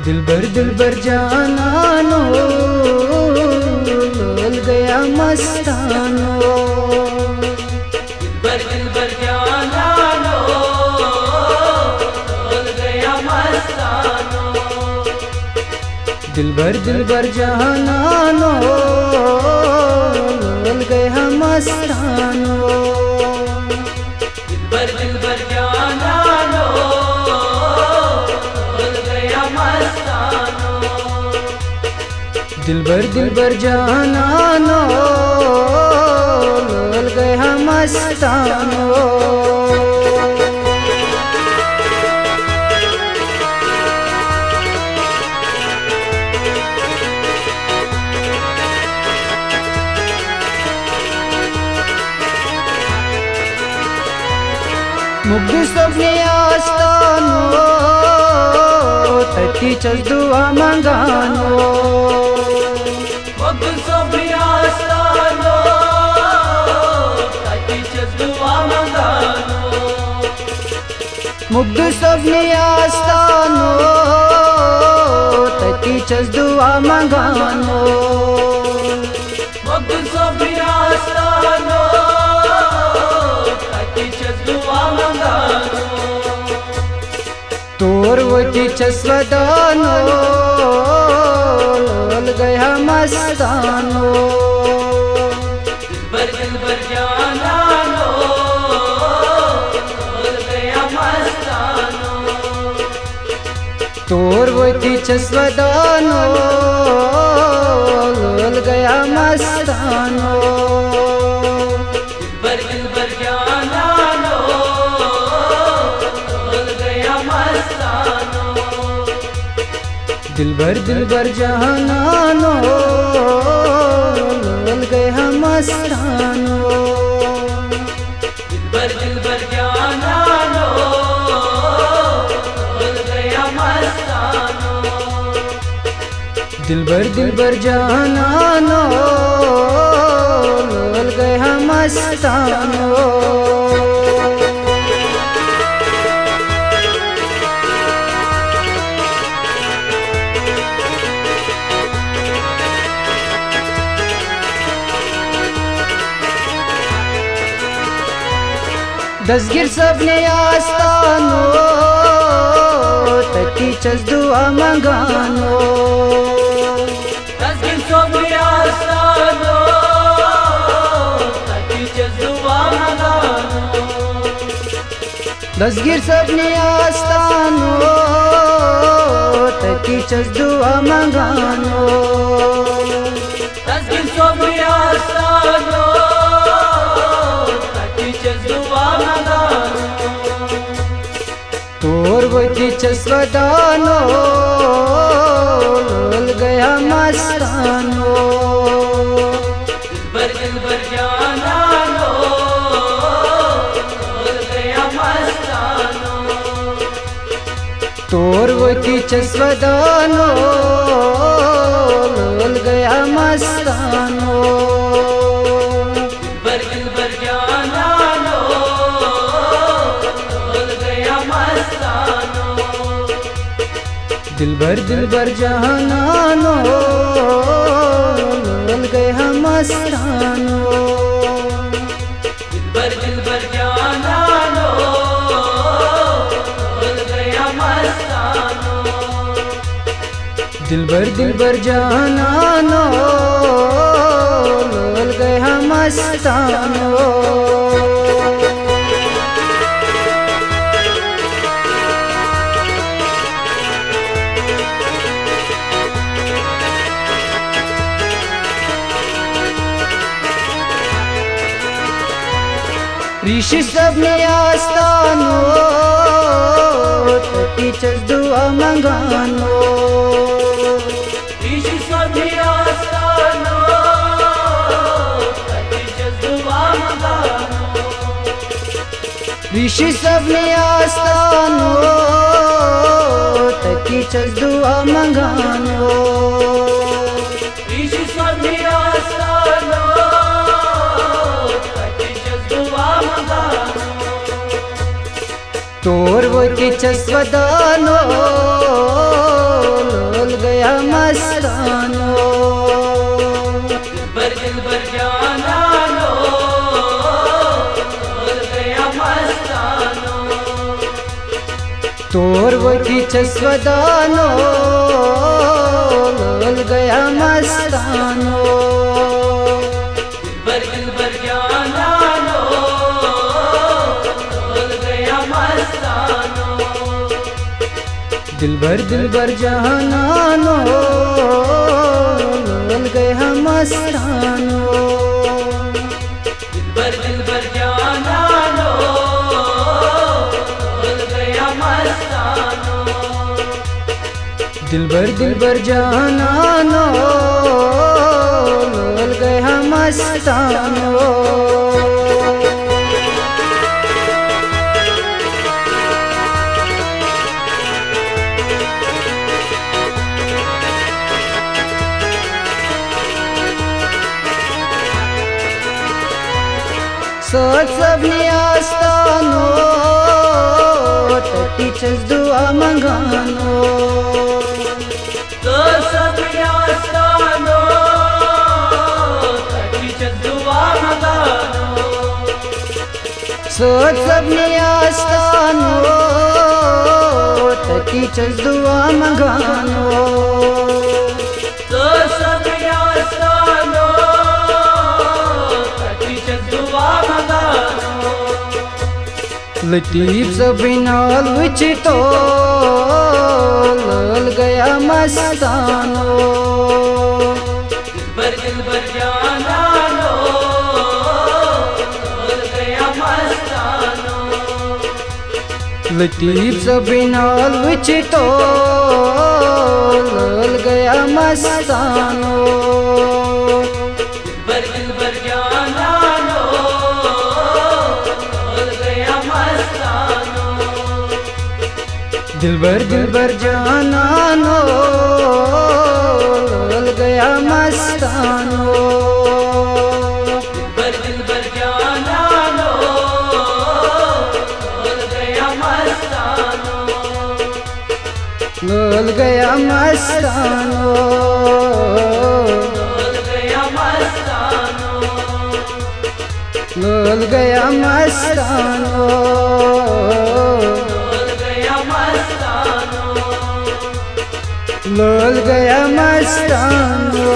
दिलबर जानानो डोल गया मस्तानो। दिलबर जानानो डोल गया मस्तानो। दिलबर जानानो डोल गया मस्तानो। दिलबर जानानो डोल गया मस्तानो। दिलबर जानानो डोल गया मस्तानो। मुग्ध स्वप्ने आस्तानो तटी दुआ मंगानो। मुग्ध स्वप्ने आस्तानो तटी दुआ मंगानो। मुग्ध स्वप्ने आस्तानो तटी दुआ मंगानो। मुग्ध स्वप्ने आस्तानो तटी दुआ मंगानो। तोरवती चस्वदानो डोल गया मस्तानो। दिलबर जानानो डोल गया मस्तानो। तोरवती चस्वदानो डोल गया मस्तानो। दिलबर जानानो डोल गया मस्तानो। दिलबर जानानो डोल गया मस्तानो। दिलबर जानानो डोल गया मस्तानो। दिलबर जानानो डोल गया मस्तानो। दसगिर सबने आस्तानो तटी दुआ मंगानो। दसगिर सबने आस्तानो तटी दुआ मंगानो। दसगिर सबने आस्तानो तटी दुआ मंगानो। दसगिर सबने आस्तानो तटी दुआ मंगानो। तोरवती चस्वदानो डोल गया मस्तानो। दिलबर जानानो डोल गया मस्तानो। तोरवती चस्वदानो डोल गया मस्तानो। दिलबर जानानो डोल गया मस्तानो। दिलबर जानानो डोल गया मस्तानो। दिलबर जानानो डोल गया मस्तानो। दिलबर जानानो डोल गया मस्तानो। ऋषि सबने आस्तानो तटी दुआ मंगानो। ऋषि सबने आस्तानो तटी दुआ मंगानो। ऋषि सबने आस्तानो तटी दुआ मंगानो। ऋषि सबने आस्तानो तटी दुआ मंगानो। तोरवती चस्वदानो तोर वती छस्वदानो लल गया मस्तानो दिलबर जानानो लल गया मस्तानो दिलबर जहानानो लल गया मस्तानो दिलबर जानानो लल गया मस्तानो दिलबर जहानानो लल गया मस्तानो सबनी आस्तानो तटीचस दुआ मंगानो तो सब आस्तानो तटीचस दुआ मंगानो सबनी आस्तानो तटीचस दुआ मंगानो तो सब आस्तानो तटीचस दुआ मंगानो लतीफ सबीनाल विचितो लल गया मस्तानो दिलबर जानानो लल गया मस्तानो लतीफ सबीनाल विचितो लल गया मस्तानो दिलबर जानानो लल गया मस्तानो दिलबर जानानो लल गया मस्तानो दिलबर जानानो लल गया मस्तानो लल गया मस्तानो लल गया मस्तानो लल गया मस्तानो लल गया मस्तानो लल गया मस्तानो